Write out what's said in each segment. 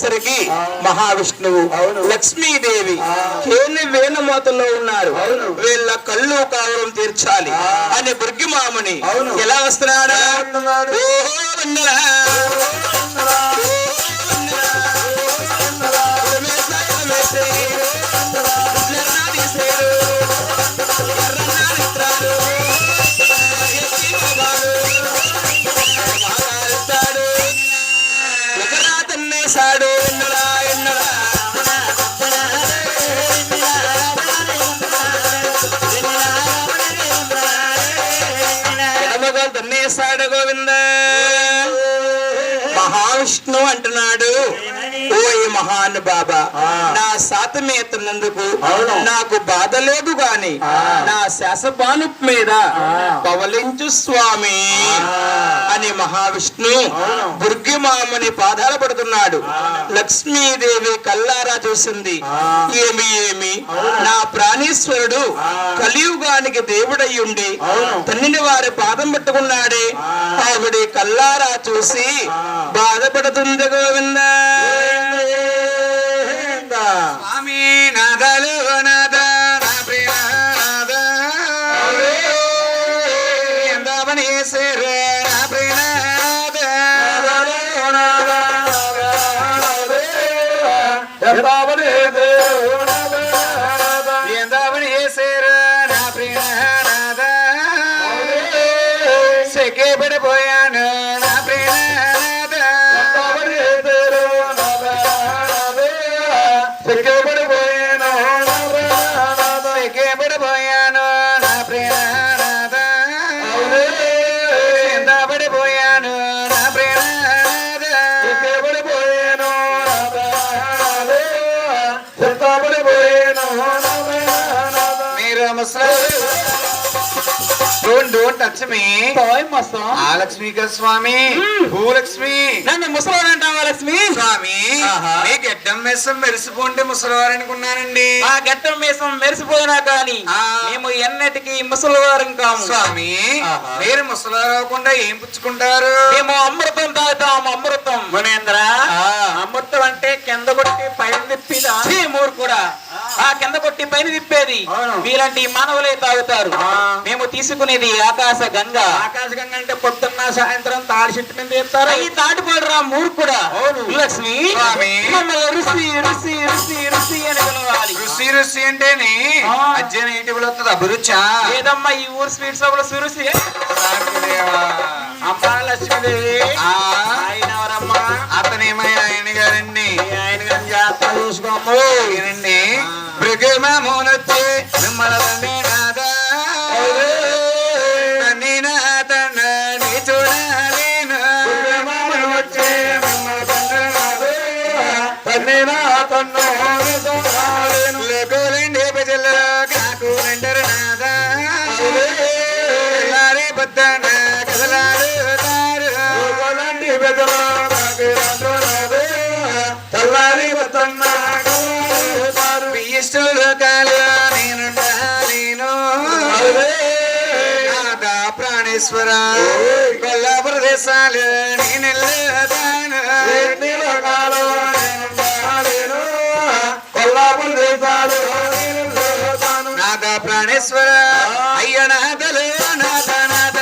వచ్చేసరికి మహావిష్ణువు లక్ష్మీదేవి కేలి వేణమోతలో ఉన్నారు. వీళ్ళ కళ్ళు కావడం తీర్చాలి అని బుర్గిమాముని ఎలా వస్తున్నాడా? గోవింద మహావిష్ణు అంటున్నాడు, ఓ మహానుభావ, నా శాతమేతనందుకు నాకు బాధ లేదు గాని నా శాసపాను మీద పవలించు స్వామి అని మహావిష్ణు బుర్గిమాముని పాదాలు పడుతున్నాడు. లక్ష్మీదేవి కల్లారా చూసింది. ఏమి నా ప్రాణేశ్వరుడు కలియుగానికి దేవుడయ్యుండి తన్నిని వారి పాదం పట్టుకున్నాడే, ఆవిడ కల్లారా చూసి బాధపడుతుంది. గోవింద స్వామి నాదలు నాద పడిపోయాను నా ప్రియాద పడిపోయాను పడిపోయాను నా ప్రియాద పడిపోయాను నా ప్రియాద పడిపోయాను మీరు Don't touch me. Lexmi Swami, Bhulakshmi. నన్ను ముసలోడు అంటావా లక్ష్మి? స్వామి మీ గడ్డం మేసం మెరిసిపోండి ముసలివారని కొన్నానండి. ఆ గడ్డం మేసం మెరిసిపోయినా కానీ మేము ఎన్నటికి ముసలివారం కాము. స్వామి మీరు ముసలివారు అవ్వకుండా ఏం పుచ్చుకుంటారు? మేము అమృతం తాగుతాం. అమృతం మునేంద్ర, అమృతం అంటే కింద కొట్టి పైన తిప్పిదా మూరు కూడా ఆ కింద కొట్టి పైన తిప్పేది మీలాంటి మానవులే తాగుతారు. మేము తీసుకునేది ఆకాశ గంగ. ఆకాశ గంగ అంటే పొద్దున్న సాయంత్రం తాడి చెట్టు మీద తీస్తారు. అవి తాటిపోడరా మూరు కూడా. లక్ష్మి మమ్మల్ని ఋషి ఋషి ఋషి ఋషి అని పిలవాలి. ఋషి ఋషి అంటేనే అజ్జన ఇంటికి వస్తుంది. అభిరుచా లేదమ్మా, ఈ ఊరు స్వీట్ షాపులో సురుషి. అమ్మా లక్ష్మీదేవి ఆయన ఎవరమ్మా? అతనేమయ్య ఆయన గారండి. ఆయన గారిని జాగ్రత్త చూసుకోము. ఏనండి మృగమోనొచ్చి మిమ్మల్ని నాదా లేకోలేండి ప్రజల్లో కాకు రెండరు నాదా లారీ బద్దన కదలాడుతారు. తెల్లారి బద్దన్న బియ్యస్తులు కాలు నేనుండాలేను నాదా ప్రాణేశ్వర కొల్లా ప్రదేశాలు నేనెళ్ళతాను. నాద ప్రాణేశ్వర అయ్య నాదలు నాద నాద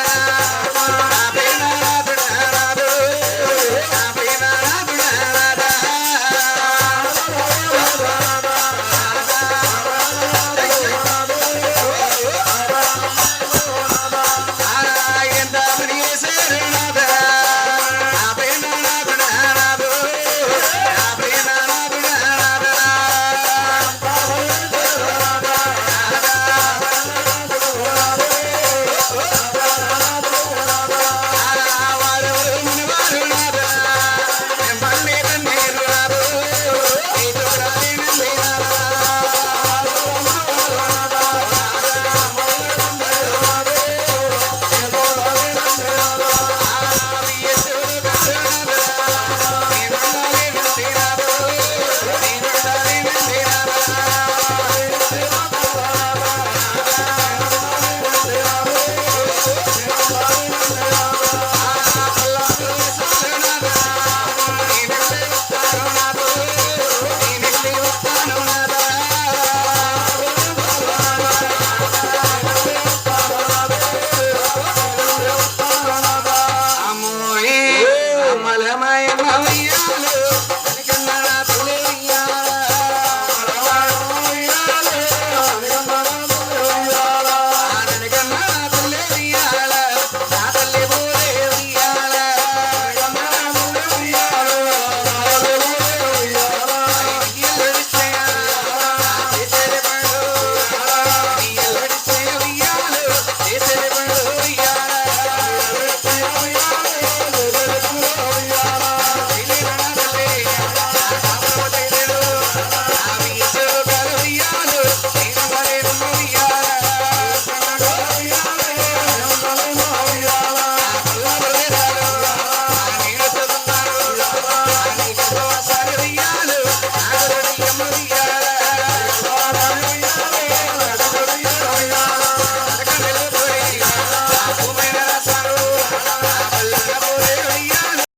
మాయమ్మ ఉయ్యాలో